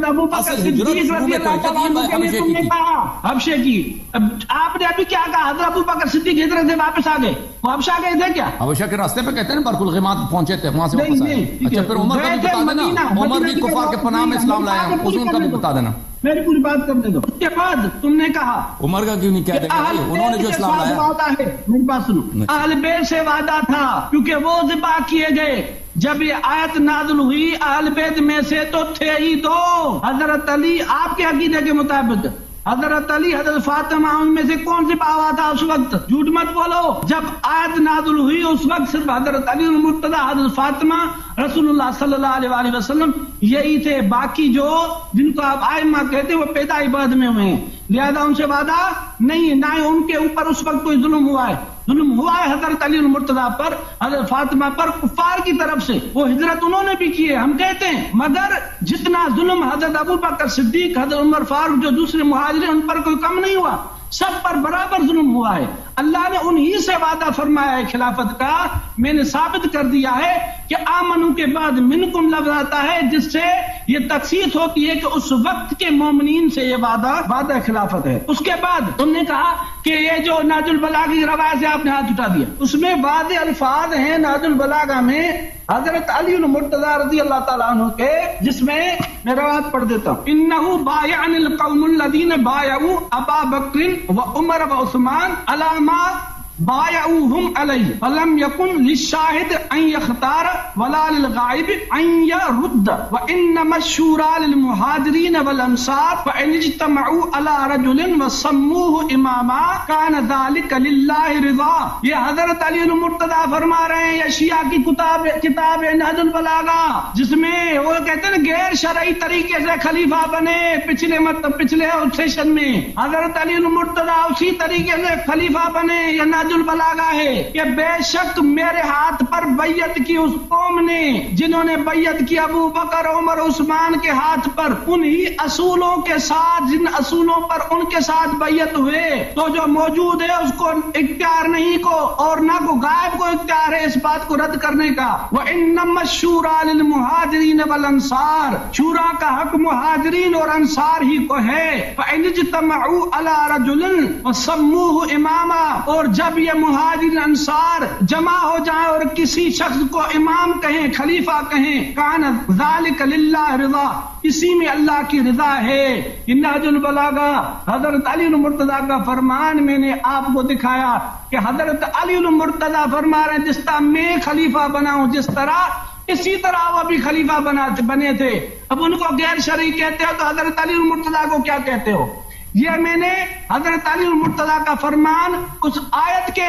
ابو بکر صدیق رضی اللہ عنہ کے لیے تم نے کہا حبشے کی. آپ نے ابھی کیا کہا؟ حضرت ابو بکر صدیق ہجرت سے واپس آ گئے. وہ حبشہ گئے تھے کیا؟ حبشہ کے راستے پہ کہتے ہیں نا، برکلغیمات پہنچے تھے، وہاں سے واپس آئے. اچھا پھر عمر کا بھی بتا دینا. عمر بھی کفار کے پناہ میں اسلام لایا، اس کا بھی بتا دینا. میری پوری بات کرنے دو. اس کے بعد تم نے کہا عمر کا کیوں نہیں کہہ دیں گے؟ انہوں نے جو اسلام لایا. میری بات سنو. اہل بیت سے وعدہ تھا کیونکہ وہ ذبح کیے گئے. جب یہ آیت نازل ہوئی اہل بیت میں سے تو تھے ہی دو. حضرت علی، آپ کے عقیدے کے مطابق حضرت علی، حضرت فاطمہ، ان میں سے کون سی ہوا تھا اس وقت؟ جھوٹ مت بولو. جب آیت نازل ہوئی اس وقت صرف حضرت علی المرتضی، حضرت فاطمہ، رسول اللہ صلی اللہ علیہ وسلم یہی تھے. باقی جو جن کو آپ آئمہ کہتے ہیں وہ پیدائش بعد میں ہوئے ہیں، لہذا ان سے وعدہ نہیں ہے. نہ ہی ان کے اوپر اس وقت کوئی ظلم ہوا ہے. ظلم ہوا ہے حضرت علی المرتضی پر، حضرت فاطمہ پر، کفار کی طرف سے. وہ ہجرت انہوں نے بھی کی ہے، ہم کہتے ہیں. مگر جتنا ظلم حضرت ابو بکر صدیق، حضرت عمر فاروق جو دوسرے مہاجرین، ان پر کوئی کم نہیں ہوا. سب پر برابر ظلم ہوا ہے. اللہ نے انہی سے وعدہ فرمایا ہے خلافت کا. میں نے ثابت کر دیا ہے کہ آمنو کے بعد منکم لفظ آتا ہے، جس سے یہ تخصیص ہوتی ہے کہ اس وقت کے مومنین سے یہ وعدہ خلافت ہے. اس کے بعد تم نے کہا کہ یہ جو نہج البلاغہ کی روایت سے آپ نے ہاتھ اٹھا دیا، اس میں واضح الفاظ ہیں نہج البلاغہ میں حضرت علی المرتضی رضی اللہ تعالیٰ عنہ کے، جس میں میں روایت پڑھ دیتا ہوں. انہو بایعن القوم الذین بایعوا ابا بکر و عمر و عثمان علی ما بايعوهم عليه فلم يكن للشاهد أن يختار ولا للغائب أن يرد وإنما الشورى للمهاجرين والأنصار فإن اجتمعوا على رجل وسموه إماما كان ذلك لله رضا. یہ حضرت علی المرتضیٰ فرما رہے ہیں، یہ شیعہ کی کتاب نہج البلاغہ، جس میں وہ کہتے ہیں غیر شرعی طریقے سے خلیفہ بنے پچھلے سیشن میں حضرت علی المرتضیٰ اسی طریقے سے خلیفہ بنے. یہ نہج البلاغہ ہے کہ بے شک میرے ہاتھ پر بیعت کی اس قوم نے جنہوں نے بیعت کی ابو بکر عمر عثمان کے ہاتھ پر، انہی اصولوں کے ساتھ جن اصولوں پر ان کے ساتھ بیعت ہوئے، تو جو موجود ہے اس کو اختیار نہیں کو اور نہ کو غائب کو اختیار ہے اس بات کو رد کرنے کا. وَإِنَّمَا الشُّورَى لِلْمُهَاجِرِينَ وَالْأَنصَارِ، شورا کا حق مہاجرین اور انصار ہی کو ہے. فَإِنِ اجْتَمَعُوا عَلَى رَجُلٍ وَسَمُّوهُ إِمَامًا، اور جب یہ مہاجرین انصار جمع ہو جائیں اور کسی شخص کو امام کہیں، خلیفہ کہیں، كَانَ ذَلِكَ لِلَّهِ رِضَا، اسی میں اللہ کی رضا ہے. نہج البلاغہ حضرت علی المرتضیٰ کا فرمان میں نے آپ کو دکھایا کہ حضرت علی المرتضیٰ فرما رہے ہیں جس طرح میں خلیفہ بناؤں جس طرح اسی طرح وہ بھی خلیفہ بنے تھے. اب ان کو غیر شرعی کہتے ہو تو حضرت علی المرتضیٰ کو کیا کہتے ہو؟ یہ میں نے حضرت علی المرتضیٰ کا فرمان اس آیت کے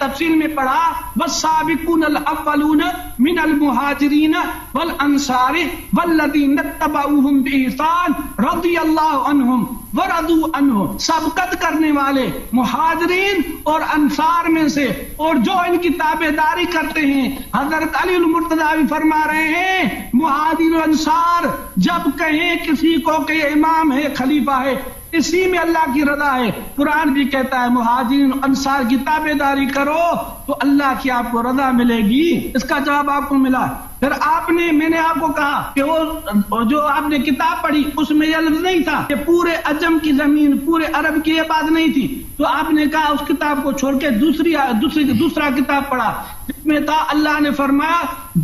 تفصیل میں پڑھا، والسابقون الاولون من المہاجرین والانصار والذین اتبعوہم بإحسان رضی اللہ عنہم ورضوا عنہ، سبقت کرنے والے مہاجرین اور انصار میں سے اور جو ان کی تابعداری کرتے ہیں. حضرت علی المرتضیٰ بھی فرما رہے ہیں مہاجرین و انصار جب کہیں کسی کو کہ یہ امام ہے خلیفہ ہے اسی میں اللہ کی رضا ہے. قرآن بھی کہتا ہے مہاجرین انصار کی تابعداری کرو تو اللہ کی آپ کو رضا ملے گی. اس کا جواب آپ کو ملا. پھر میں نے آپ کو کہا کہ وہ جو آپ نے کتاب پڑھی اس میں یہ لفظ نہیں تھا کہ پورے عجم کی زمین پورے عرب کی یہ بات نہیں تھی، تو آپ نے کہا اس کتاب کو چھوڑ کے دوسرا کتاب پڑھا جس میں تھا اللہ نے فرمایا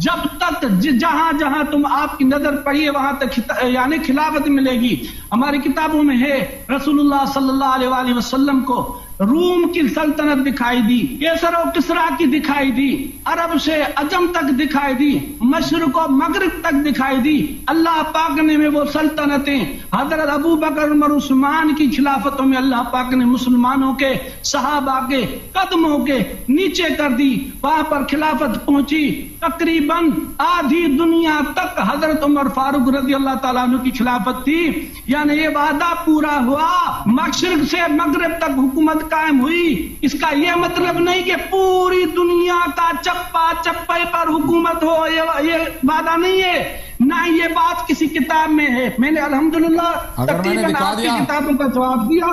جب تک جہاں جہاں تم آپ کی نظر پڑیے وہاں تک یعنی خلافت ملے گی. ہماری کتابوں میں ہے رسول اللہ صلی اللہ علیہ وآلہ وسلم کو روم کی سلطنت دکھائی دی، کیسر و کسرا کی دکھائی دی، عرب سے عجم تک دکھائی دی، مشرق و مغرب تک دکھائی دی. اللہ پاک نے میں وہ سلطنتیں حضرت ابو بکر عمر عثمان کی خلافتوں میں اللہ پاک نے مسلمانوں کے صحابہ کے قدموں کے نیچے کر دی. وہاں پر خلافت پہنچی تقریباً آدھی دنیا تک حضرت عمر فاروق رضی اللہ تعالیٰ عنہ کی خلافت تھی. یعنی یہ وعدہ پورا ہوا، مشرق سے مغرب تک حکومت قائم ہوئی. اس کا یہ مطلب نہیں کہ پوری دنیا کا چپا چپے پر حکومت ہو، یہ وعدہ نہیں ہے، نہ یہ بات کسی کتاب میں ہے. میں نے الحمدللہ تقریباً آپ کی کتابوں کا جواب دیا.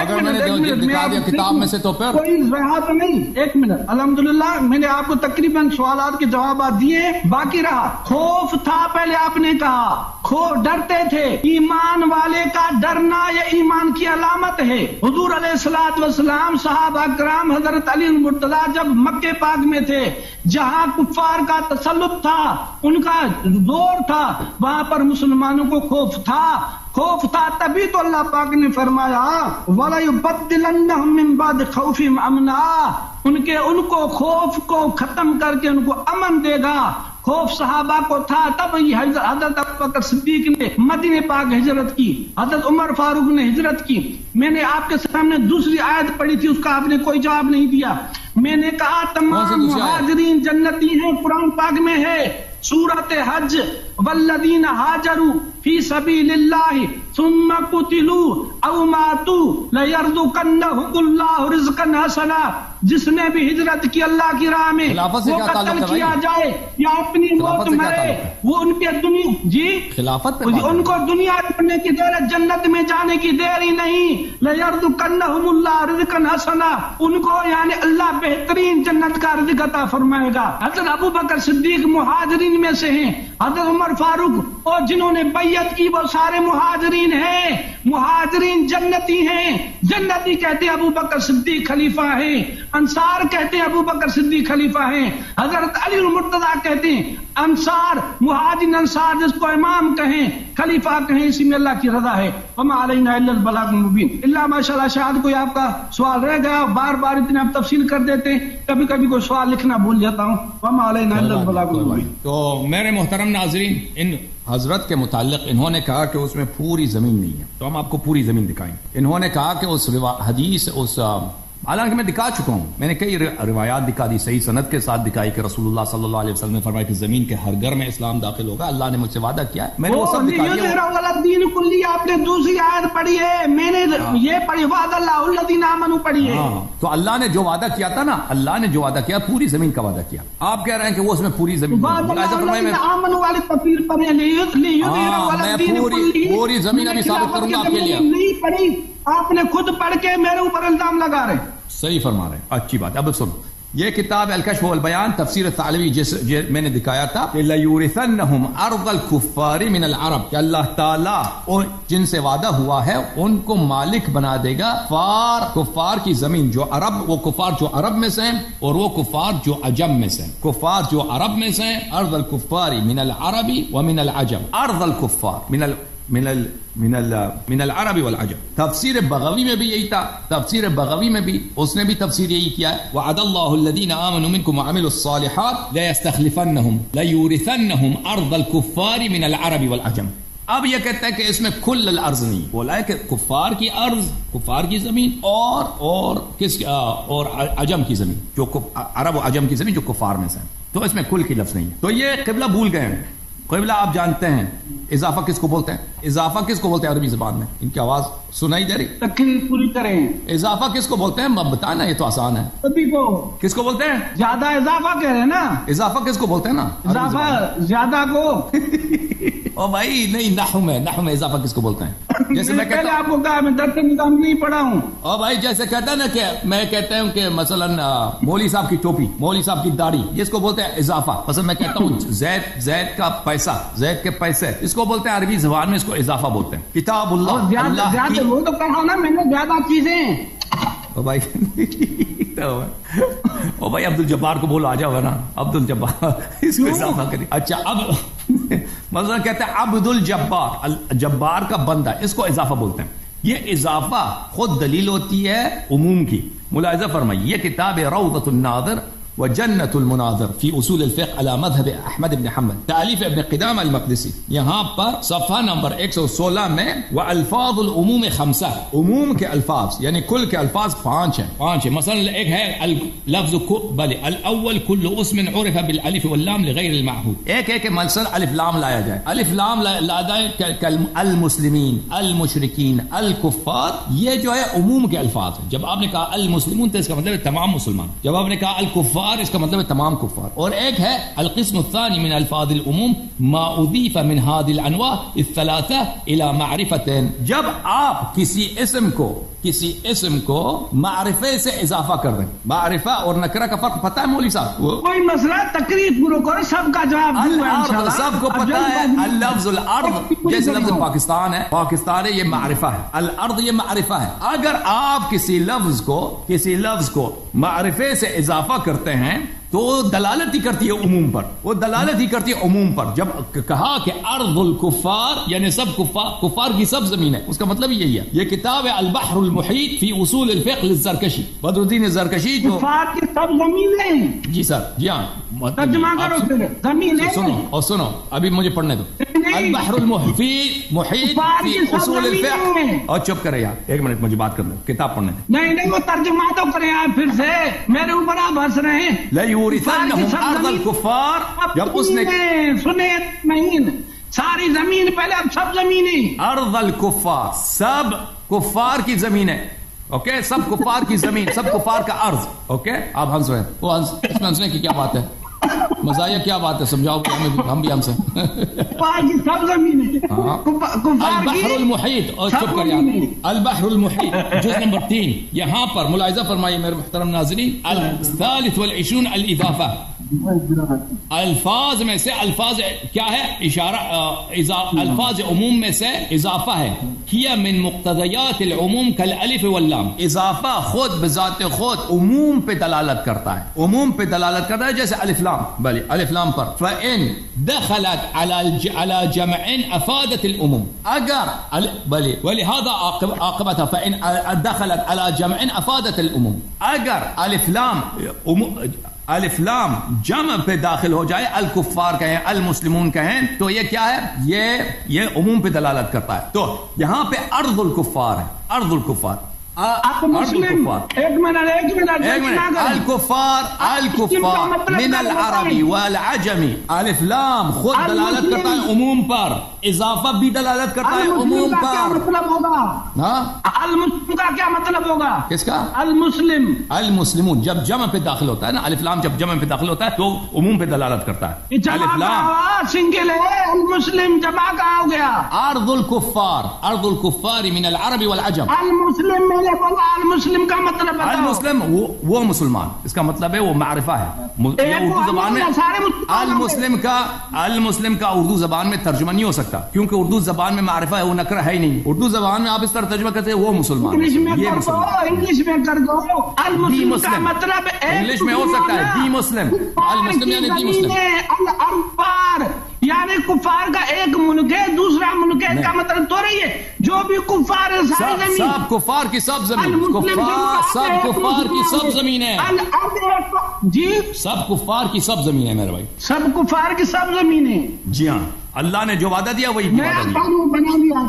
اگر میں نے دکھا دیا کتاب میں سے تو پھر کوئی رہا تو نہیں. ایک منٹ. الحمدللہ میں نے آپ کو تقریباً سوالات کے جوابات دیے، باقی رہا خوف تھا. پہلے آپ نے کہا ڈرتے تھے. ایمان والے کا ڈرنا یہ ایمان کی علامت ہے. حضور علیہ الصلوۃ والسلام صحابہ کرام حضرت علی المرتضیٰ جب مکے پاک میں تھے جہاں کفار کا تسلط تھا ان کا زور تھا وہاں پر مسلمانوں کو خوف تھا تبھی تو اللہ پاک نے فرمایا وَلَيُبَدِّلَنَّهُم مِّن بَعْدِ خَوْفِهِمْ أَمْنًا، ان کو خوف کو ختم کر کے ان کو امن دے گا. خوف صحابہ کو تھا تب حضرت ابوبکر صدیق نے مدینے پاک ہجرت کی، حضرت عمر فاروق نے ہجرت کی. میں نے آپ کے سامنے دوسری آیت پڑھی تھی، اس کا آپ نے کوئی جواب نہیں دیا. میں نے کہا تمام مہاجرین جنتی ہیں، قرآن پاک میں ہے سورۃ حج والذین ہاجروا فی سبیل اللہ ثم قتلوا او ماتوا لیرزقنہم اللہ رزقا حسنا. جس نے بھی ہجرت کی اللہ کی راہ میں وہ قتل کیا جائے یا اپنی موت مرے وہ ان کے دنیا خلافت ان کو دنیا چھوڑنے کی دیر ہے، جنت میں جانے کی دیر ہی نہیں. لیرزقنہم اللہ رزقا حسنا، ان کو یعنی اللہ بہترین جنت کا رزق عطا فرمائے گا. حضرت ابو بکر صدیق مہاجرین میں سے ہیں، حضرت عمر عمر فاروق اور جنہوں نے بیعت کی وہ سارے مہاجرین ہیں. مہاجرین جنتی ہیں. جنتی کہتے ہیں ابو بکر صدیق خلیفہ ہیں. انصار کہتے ہیں ابو بکر صدیق خلیفہ ہیں. حضرت علی المرتضیٰ کہتے ہیں انصار مہاجرین انصار جس کو امام کہیں خلیفہ کہیں اسی میں اللہ کی رضا ہے. وما علینا الا البلاغ المبین. اللہ ماشاءاللہ شاید کوئی آپ کا سوال رہ گیا, بار بار اتنے آپ تفصیل کر دیتے ہیں, کبھی کبھی کوئی سوال لکھنا بھول جاتا ہوں. وما علینا الا البلاغ المبین. تو میرے محترم ناظرین, ان حضرت کے متعلق انہوں نے کہا کہ اس میں پوری زمین نہیں ہے, تو ہم آپ کو پوری زمین دکھائیں. انہوں نے کہا کہ اس حدیث اس حالانکہ میں دکھا چکا ہوں, میں نے کئی روایات دکھا دی, صحیح سند کے ساتھ دکھائی کہ رسول اللہ صلی اللہ علیہ وسلم نے فرمایا کہ زمین کے ہر گھر میں اسلام داخل ہوگا, اللہ نے مجھ سے وعدہ کیا ہے, میں نے وہ سب دکھا دیا. آپ نے دوسری آیت پڑھی ہے, میں نے یہ پڑھی وعد اللہ الذین آمنوا پڑھی ہے. تو اللہ نے جو وعدہ کیا تھا نا, اللہ نے جو وعدہ کیا پوری زمین کا وعدہ کیا. آپ کہہ رہے ہیں کہ وہ اس میں پوری زمین, پوری زمین ابھی ثابت کروں گا آپ کے لیے. نہیں پڑھی, آپ نے خود پڑھ کے میرے اوپر الزام لگا رہے. صحیح فرما رہے ہیں, اچھی بات. اب سنو, یہ کتاب الکشف والبیان تفسیر ثعلبی جس میں نے دکھایا تھا کہ لَيُورِثَنَّهُمْ أَرْضَ الْكُفَّارِ مِنَ الْعَرَبِ, کہ اللہ تعالیٰ جن سے وعدہ ہوا ہے ان کو مالک بنا دے گا کفار کی زمین, جو عرب, وہ کفار جو عرب میں سے ہیں اور وہ کفار جو عجم میں سے ہیں. کفار جو عرب میں سے ہیں, ارض الکفار من العرب ومن العجم, ارض الکفار من العرب والعجم. تفسیر بغوی میں بھی یہی تھا, تفسیر بغوی میں بھی اس نے بھی تفسیر یہی کیا ہے, وعد اللہ الذین آمنوا منکم وعملوا الصالحات لیستخلفنہم لیورثنہم ارض الکفار من العرب والعجم. اب یہ کہتا ہے کہ اس میں کل الارض نہیں, بولا ہے کہ کفار کی ارض, کفار کی زمین اور عجم کی زمین, جو عرب و عجم کی زمین جو کفار میں سے ہیں, تو اس میں کل کی لفظ نہیں ہے. تو یہ قبلہ بھول گئے ہیں. قبلہ آپ جانتے ہیں اضافہ کس کو بولتے ہیں؟ اضافہ کس کو بولتے ہیں عربی زبان میں؟ ان کی آواز سنائی دے رہی؟ تقریر پوری کریں. اضافہ کس کو بولتے ہیں بتانا, یہ تو آسان ہے. ابھی کو کس کو بولتے ہیں؟ زیادہ اضافہ کہہ رہے ہیں نا. اضافہ کس کو بولتے ہیں نا؟ اضافہ زیادہ کو. او بھائی نہیں, نحو میں اضافہ کس کو بولتے ہیں؟ جیسے میں کہتا ہوں, آپ کو کہا میں درس نظام نہیں پڑھا ہوں. او بھائی جیسے کہتا ہے نا کہ میں کہتا ہوں کہ مثلا مولوی صاحب کی ٹوپی, مولوی صاحب کی داڑھی, جس کو بولتے ہیں اضافہ. مثلا میں کہتا ہوں زید کا پیسہ, زید کے پیسے, اس کو بولتے ہیں عربی زبان میں, اس کو اضافہ بولتے ہیں. کتاب اللہ, اللہ کی, وہ تو کہا نا میں نے زیادہ چیزیں. او بھائی او بھائی عبد الجبار کو بولو, آ جاؤ نا عبد الجبار, اس کو اضافہ کریں. اچھا اب مثلا کہتے ہیں عبد الجبار, جبار کا بندہ, اس کو اضافہ بولتے ہیں. یہ اضافہ خود دلیل ہوتی ہے عموم کی. ملاحظہ فرمائیے, یہ کتاب روضۃ الناظر وجنت المناظر فی اصول الفقہ علی مذہب احمد بن حنبل, تالیف ابن قدامہ المقدسی. یہاا پر صفحہ نمبر 116 میں والفاظ العموم 5, عموم کے الفاظ یعنی کل کے الفاظ 5 ہیں. مثلا ایک ہے لفظ الاول کل اسم عرف بالالف واللام لغیر المعهود. ایک ہے کہ مثلا الف لام لایا جائے, الف لام لایا جائے المسلمین, المشرکین, الکفار, یہ جو ہے عموم کے الفاظ ہیں. جب آپ نے کہا المسلمون تو اس کا مطلب ہے تمام مسلمان. جب آپ نے کہا الکفار اس کا مطلب ہے تمام کفار. اور ایک ہے القسم الثانی من الفاظ العموم ما اضیف من هذه الانواع الثلاثه الى معرفه. جب آپ کسی اسم کو معرفے سے اضافہ کر دیں. معرفہ اور نکرہ کا فرق پتہ ہے مولوی صاحب؟ کوئی مسئلہ تقریر پورا کرو, سب کا جواب الارض سب کو پتہ ہے. اللفظ الارض جیسے لفظ پاکستان ہے, پاکستان ہے, یہ معرفہ ہے. الارض یہ معرفہ ہے. اگر آپ کسی لفظ کو معرفے سے اضافہ کرتے ہیں تو دلالت ہی کرتی ہے عموم پر, وہ دلالت ہی کرتی ہے عموم پر. جب کہا کہ ارض الکفار یعنی سب کفار کی سب زمین ہے, اس کا مطلب یہی ہے. یہ کتاب ہے البحر المحیط فی اصول الفقہ للزرکشی, بدر الدین زرکشی, جو کفار کی سب زمین ہے. جی سر, جی ہاں, ترجمہ کرو زمین ہے. سنو ابھی مجھے پڑھنے دو. البحر المحیط فی اصول الفقہ, اور چپ کرے یار, ایک منٹ مجھے بات کرنے, کتاب پڑھنے دیں. نہیں وہ ترجمہ تو کریں آپ پھر سے, میرے اوپر آپ ہنس رہے ہیں. لَيُورِثَنَّهُمْ أَرْضَ الْكُفَّارِ, جب اس نے سنے نہیں ساری زمین پہلے, اب سب زمینیں ارض الکفار, سب کفار کی زمین ہے. اوکے, سب کفار کی زمین, سب کفار کا ارض. اوکے, آپ ہنس رہے ہیں, وہ اس میں ہنسنے کی کیا بات ہے؟ مزاحیہ کیا بات ہے, سمجھاؤ ہم بھی ہم سے. سب زمین ہے. البحر المحیط, اور چپ کر یار, البحر المحیط جز نمبر 3. یہاں پر ملاحظہ فرمائیے میرے محترم ناظرین, الثالث والعشرون الاضافہ, الفاظ میں سے الفاظ کیا ہے؟ اشارہ الفاظ عموم میں سے اضافہ ہے. کیا من مقتضیات العموم کالالف واللام. اضافہ خود بذات خود عموم پہ دلالت کرتا ہے، عموم پہ دلالت کرتا ہے، جیسے الف لام. بھلے الف لام پر فإن دخلت على جمع افادت العموم. اگر بھلے ولهذا عاقبتها فإن دخلت على جمع افادت العموم. اگر الف لام جمع پہ داخل ہو جائے، الکفار کہیں المسلمون کہیں، تو یہ کیا ہے؟ یہ عموم پہ دلالت کرتا ہے. تو یہاں پہ ارض الکفار ہے، ارض الکفار. الکفار من العربی والعجمی. الف لام خود دلالت کرتا ہے عموم پر، اضافہ بھی دلالت کرتا ہے عموم پر. مطلب ہوگا المسلم کا کیا مطلب ہوگا؟ کس کا؟ المسلم. المسلمون جب جمع پہ داخل ہوتا ہے نا، الف لام جب جمع پہ داخل ہوتا ہے تو عموم پہ دلالت کرتا ہے. الف لام سنگل ہے، المسلم جمع کا ہو گیا. ارض الکفار، ارض الکفار من العرب والعجم. المسلم میں نے بولا، المسلم کا مطلب بتاؤ. المسلم وہ مسلمان، اس کا مطلب ہے وہ معرفہ ہے. اردو زبان میں المسلم کا اردو زبان میں ترجمہ نہیں ہو سکتا، کیونکہ اردو زبان میں معرفہ ہے، وہ نکرہ ہے ہی نہیں. اردو زبان میں آپ اس طرح ترجمہ کرتے ہیں وہ مسلمان. انگلش میں کر دو. المسلم کا مطلب انگلش میں ہو سکتا ہے دی مسلم. المسلم یعنی دی مسلم. الکفار یعنی کفار کا ایک ملک ہے، دوسرا ملک ہے، کا مطلب تو رہی ہے جو بھی کفار ہے ساری زمین، سب کفار کی سب زمین، سب کفار کی سب زمین ہے جی، سب کفار کی سب زمین ہے میرے بھائی، سب کفار کی سب زمین ہے. جی ہاں، اللہ نے جو وعدہ دیا وہی وعدہ دیا. بنا دیا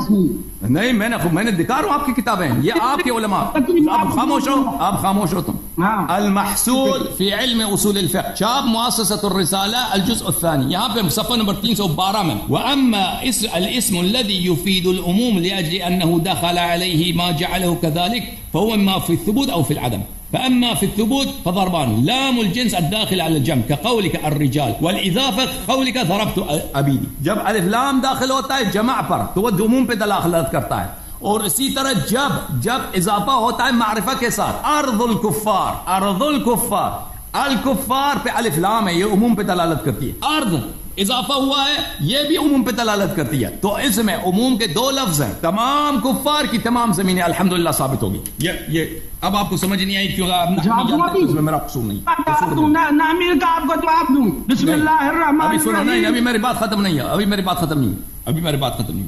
نہیں، میں نے دکھا رہا ہوں آپ کی کتابیں، یہ آپ کے علماء. آپ خاموش ہو، آپ خاموش ہو تم. المحصول فی علم اصول الفقہ، چاپ مؤسسۃ الرسالہ الجزء الثانی، یہاں پہ صفحہ نمبر 312 میں. واما الاسم الذي يفيد العموم لاجل انه دخل عليه ما جعله كذلك فهو اما في الثبوت او في العدم. فأما في الثبوت فضربان: لام الجنس الداخل على الجمع كقولك الرجال، والإضافة قولك ضربت أبيدي. جب الف لام داخل ہوتا ہے جمع پر تو وہ عموم پہ دلالت کرتا ہے، اور اسی طرح جب اضافہ ہوتا ہے معرفہ کے ساتھ، ارض الکفار، ارض الکفار، الکفار پہ الف لام ہے، یہ عموم پہ دلالت کرتی ہے. ارض اضافہ ہوا ہے، یہ بھی عموم پہ دلالت کرتی ہے. تو اس میں عموم کے دو لفظ ہیں، تمام کفار کی تمام زمینیں الحمدللہ ثابت ہوگی. یہ اب آپ کو سمجھ نہیں آئی کیوں؟ اس میں میرا قصور نہیں. نامیر کا آپ کو جواب دوں. بسم اللہ الرحمن الرحیم. نہیں، ابھی میری بات ختم نہیں ہے، ابھی میری بات ختم نہیں.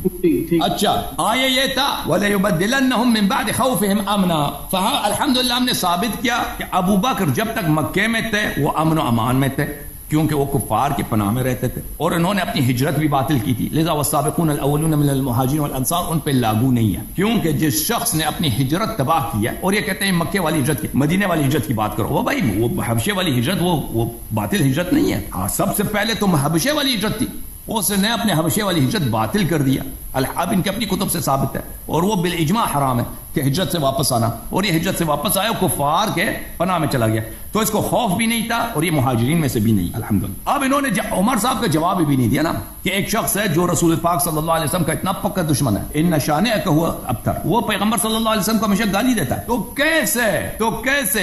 اچھا، آیہ یہ تھا وَلَيُبَدِّلَنَّهُم مِّن بَعْدِ خَوْفِهِمْ أَمْنًا. فہاں الحمدللہ ہم نے ثابت کیا کہ ابو بکر جب تک مکے میں تھے وہ امن و امان میں تھے، کیونکہ وہ کفار کے پناہ میں رہتے تھے، اور انہوں نے اپنی ہجرت بھی باطل کی تھی. لذا والسابقون الاولون من المہاجرین والانصار ان پہ لاگو نہیں ہے، کیونکہ جس شخص نے اپنی ہجرت تباہ کی ہے، اور یہ کہتے ہیں مکے والی ہجرت کی، مدینے والی ہجرت کی بات کرو، وہ بھائی وہ حبشے والی ہجرت وہ باطل ہجرت نہیں ہے. ہاں، سب سے پہلے تو حبشے والی ہجرت تھی، اس نے اپنے حبشے والی ہجرت باطل کر دیا. اب ان کی اپنی کتب سے ثابت ہے، اور وہ بالاجماع حرام ہے کہ ہجرت سے واپس آنا، اور یہ ہجرت سے واپس آیا کفار کے پناہ میں چلا گیا. تو اس کو خوف بھی نہیں تھا، اور یہ مہاجرین میں سے بھی نہیں الحمدللہ. اب انہوں نے عمر صاحب کا جواب بھی نہیں دیا نا، کہ ایک شخص ہے جو رسول پاک صلی اللہ علیہ وسلم کا اتنا پکا دشمن ہے، ان شانئک هو ابتر، وہ پیغمبر صلی اللہ علیہ وسلم کو ہمیشہ گالی دیتا ہے. تو کیسے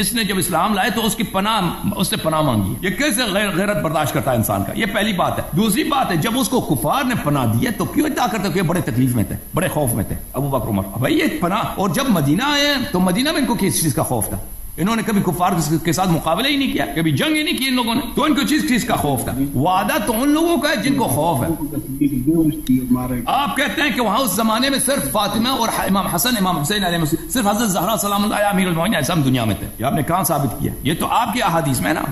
اس نے جب اسلام لائے تو اس سے پناہ مانگی. یہ کیسے غیرت برداشت کرتا ہے انسان کا؟ یہ پہلی بات ہے. دوسری بات ہے، جب اس کو کفار نے پناہ دی ہے تو کیوں ادعا کرتے کہ بڑے تکلیف میں تھے، بڑے خوف میں تھے ابو بکر عمر؟ بھائی یہ پناہ، اور جب مدینہ آئے تو مدینہ میں ان کو کس چیز کا خوف تھا؟ انہوں نے کبھی کفار کے ساتھ مقابلہ ہی نہیں کیا، کبھی جنگ ہی نہیں کی ان لوگوں نے، تو ان کو چیز کا خوف تھا. وعدہ تو ان لوگوں کا ہے جن کو خوف ہے. آپ کہتے ہیں کہ وہاں اس زمانے میں صرف فاطمہ اور امام حسن امام حسین علیہ السلام، صرف حضرت زہرا سلام اللہ علیہا امیر المومنین ایسا ہم دنیا میں تھے. یہ آپ نے کہاں ثابت کیا؟ یہ تو آپ کی احادیث میں نا،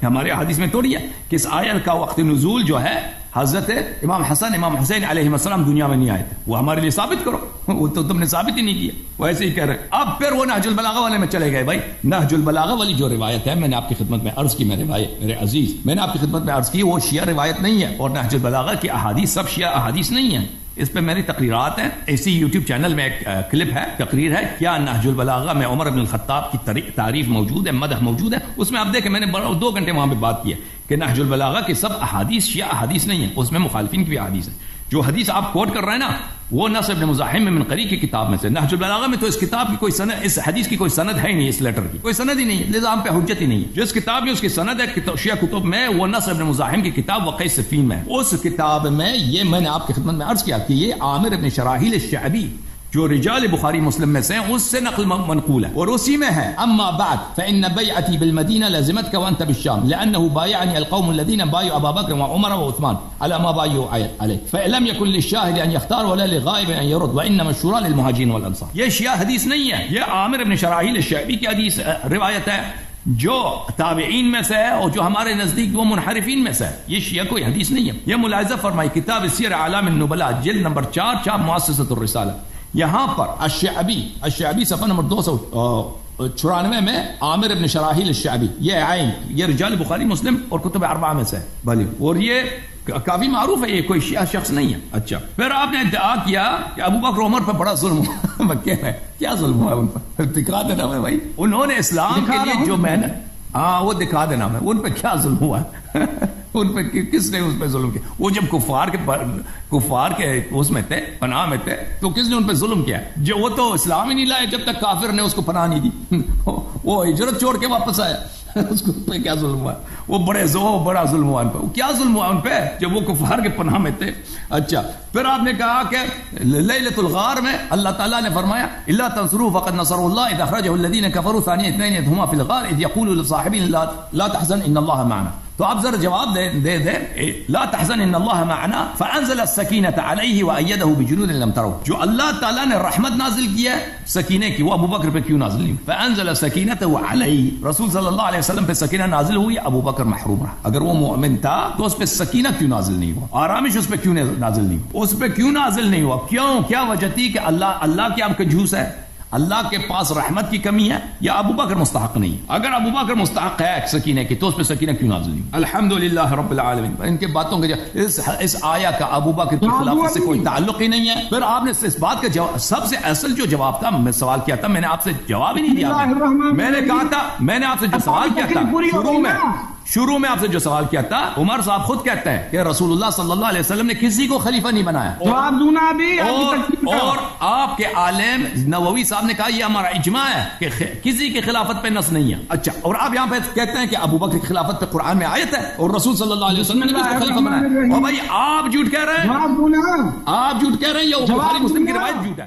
ہمارے احادیث میں تھوڑی ہے کہ اس آیت کا وقت نزول جو ہے حضرت امام حسن امام حسین علیہ السلام دنیا میں نہیں آئے تھے. وہ ہمارے لیے ثابت کرو، وہ تو تم نے ثابت ہی نہیں کیا، وہ ایسے ہی کہہ رہے. اب پھر وہ نہج البلاغہ والے میں چلے گئے. بھائی نہج البلاغہ والی جو روایت ہے، میں نے آپ کی خدمت میں عرض کی، میرے عزیز، میں نے آپ کی خدمت میں عرض کی، وہ شیعہ روایت نہیں ہے، اور نہج البلاغہ کی احادیث سب شیعہ احادیث نہیں ہیں. اس پہ میری تقریرات ہیں، اسی یوٹیوب چینل میں ایک کلپ ہے، تقریر ہے کیا نہج البلاغہ میں عمر بن الخطاب کی تعریف موجود ہے، مدح موجود ہے. اس میں آپ دیکھیں میں نے 2 گھنٹے وہاں پہ بات کی ہے کہ نہج البلاغہ کی سب احادیث شیعہ احادیث نہیں ہیں، اس میں مخالفین کی بھی احادیث ہے. جو حدیث آپ کوٹ کر رہے ہیں نا وہ نصر ابن مزاحم من قری کی کتاب میں سے. نہج البلاغہ میں تو اس کتاب کی کوئی سند, اس حدیث کی کوئی سند ہے ہی نہیں, اس لیٹر کی کوئی سند ہی نہیں ہے, لذا ہم پہ حجت ہی نہیں ہے. جس کتاب میں اس کی سند ہے شیعہ کتب میں, وہ نصر ابن مزاحم کی کتاب وقع صفین میں. اس کتاب میں یہ میں نے آپ کی خدمت میں عرض کیا کہ یہ عامر ابن شراحیل الشعبی جو رجال بخاری مسلم میں سے ہیں اس سے نقل منقول ہے, اور اسی میں ہے اما بعد فإن بيعتي بالمدينة لازمتك وأنت بالشام لأنه بايعني القوم الذين بايعوا أبا بكر وعمر وعثمان على ما بايعوا عليه فلم يكن للشاهد أن يختار ولا للغائب أن يرد وإنما الشورى للمهاجرين والأنصار. یہ شیعہ حدیث نہیں ہے, یہ عامر ابن شراحیل الشعبی کی حدیث روایت ہے جو تابعین میں سے ہے اور جو ہمارے نزدیک وہ منحرفین میں سے ہے. یہ شیعہ کوئی حدیث نہیں ہے. یہ ملاحظہ فرمائی کتاب سیر اعلام النبلاء جلد نمبر 4 چھاپ مؤسسۃ الرسالہ, یہاں پر الشعبی صفحہ نمبر 294 میں عامر ابن شراحیل الشعبی, یہ عین, یہ رجال بخاری مسلم اور کتب اربعہ میں سے ہے بھلی, اور یہ کافی معروف ہے, یہ کوئی شیعہ شخص نہیں ہے. اچھا, پھر آپ نے ادعا کیا کہ ابو بکر عمر پر بڑا ظلم ہوا. مکے میں کیا ظلم ہوا ان پر, دکھا دینا میں بھائی, انہوں نے اسلام کے لیے جو محنت, ہاں وہ دکھا دینا میں, ان پہ کیا ظلم ہوا, ان پہ کس نے اس پہ ظلم کیا. وہ جب کفار کے اس میں تھے, پناہ میں تھے, تو کس نے ان پہ ظلم کیا؟ جو وہ تو اسلام ہی نہیں لائے جب تک کافر نے اس کو پناہ نہیں دی, وہ ہجرت چھوڑ کے واپس آیا, اس کو پہ کیا ظلم ہوا؟ وہ بڑا ظلم ہوا ان پہ. کیا ظلم ہوا ان پہ جب وہ کفار کے پناہ میں تھے؟ اچھا, پھر آپ نے کہا کہ لیلۃ الغار میں اللہ تعالیٰ نے فرمایا الا تنصروا فقد نصر اللہ اذ اخرجه الذين كفروا ثاني اثنين اذ هما في الغار اذ يقول لصاحبه لا تحزن ان الله معنا. تو آپ ذرا جواب دے لا تحزن ان اللہ معنا فانزل السکینۃ علیہ وایدہ بجنود لم تروا. جو اللہ تعالیٰ نے رحمت نازل کی ہے سکینے کی, وہ ابو بکر پہ کیوں نازل نہیں؟ فانزل السکینۃ علیہ, رسول صلی اللہ علیہ وسلم پہ سکینہ نازل ہوئی, ابو بکر محروم رہا. اگر وہ مومن تھا تو اس پہ سکینہ کیوں نازل نہیں ہوا, آرامش اس پہ کیوں نازل نہیں ہوا, اس پہ کیوں نازل نہیں ہوا؟ کیوں, کیا وجہ تھی کہ اللہ کے آپ کا جھوس ہے, اللہ کے پاس رحمت کی کمی ہے, یا ابو بکر مستحق نہیں؟ اگر ابو بکر مستحق ہے سکینہ کی تو اس پہ سکینہ کیوں نازل نہیں؟ الحمدللہ رب العالمین. ان کے باتوں کے اس آیا کا ابو بکر کی خلافت سے کوئی تعلق ہی نہیں ہے. پھر آپ نے اس بات کا جواب, سب سے اصل جو جواب تھا, میں سوال کیا تھا, میں نے آپ سے جواب ہی نہیں دیا. میں نے کہا تھا, میں نے آپ سے جو سوال کیا تھا شروع میں آپ سے جو سوال کیا تھا, عمر صاحب خود کہتے ہیں کہ رسول اللہ صلی اللہ علیہ وسلم نے کسی کو خلیفہ نہیں بنایا, اور آپ کے عالم نووی صاحب نے کہا یہ ہمارا اجماع ہے کہ کسی کی خلافت پہ نص نہیں ہے. اچھا, اور آپ یہاں پہ کہتے ہیں کہ ابو بکر کی خلافت پہ قرآن میں آیت ہے اور رسول صلی اللہ علیہ وسلم نے کسی کو خلیفہ بنایا. اور بھائی آپ جھوٹ کہہ رہے ہیں, آپ جھوٹ کہہ رہے ہیں, یا بخاری مسلم کی روایت جھوٹ ہے.